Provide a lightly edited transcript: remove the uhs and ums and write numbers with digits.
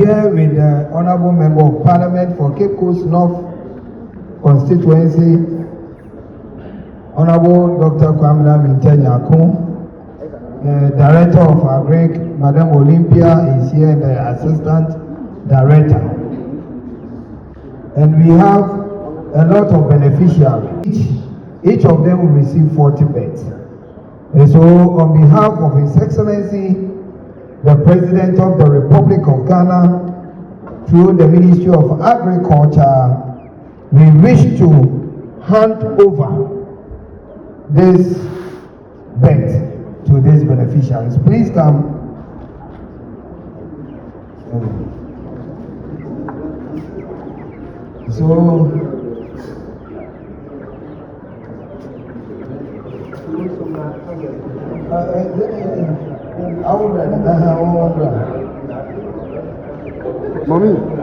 here with the Honorable Member of Parliament for Cape Coast North Constituency, Honorable Dr. Kwamina Mintenyako. Director of Agric, Madam Olympia, is here, the Assistant Director. And we have a lot of beneficiaries. Each of them will receive 40 beds. And so, on behalf of His Excellency, the President of the Republic of Ghana, through the Ministry of Agriculture, we wish to hand over this bed to these beneficiaries. Please come. So, Mommy.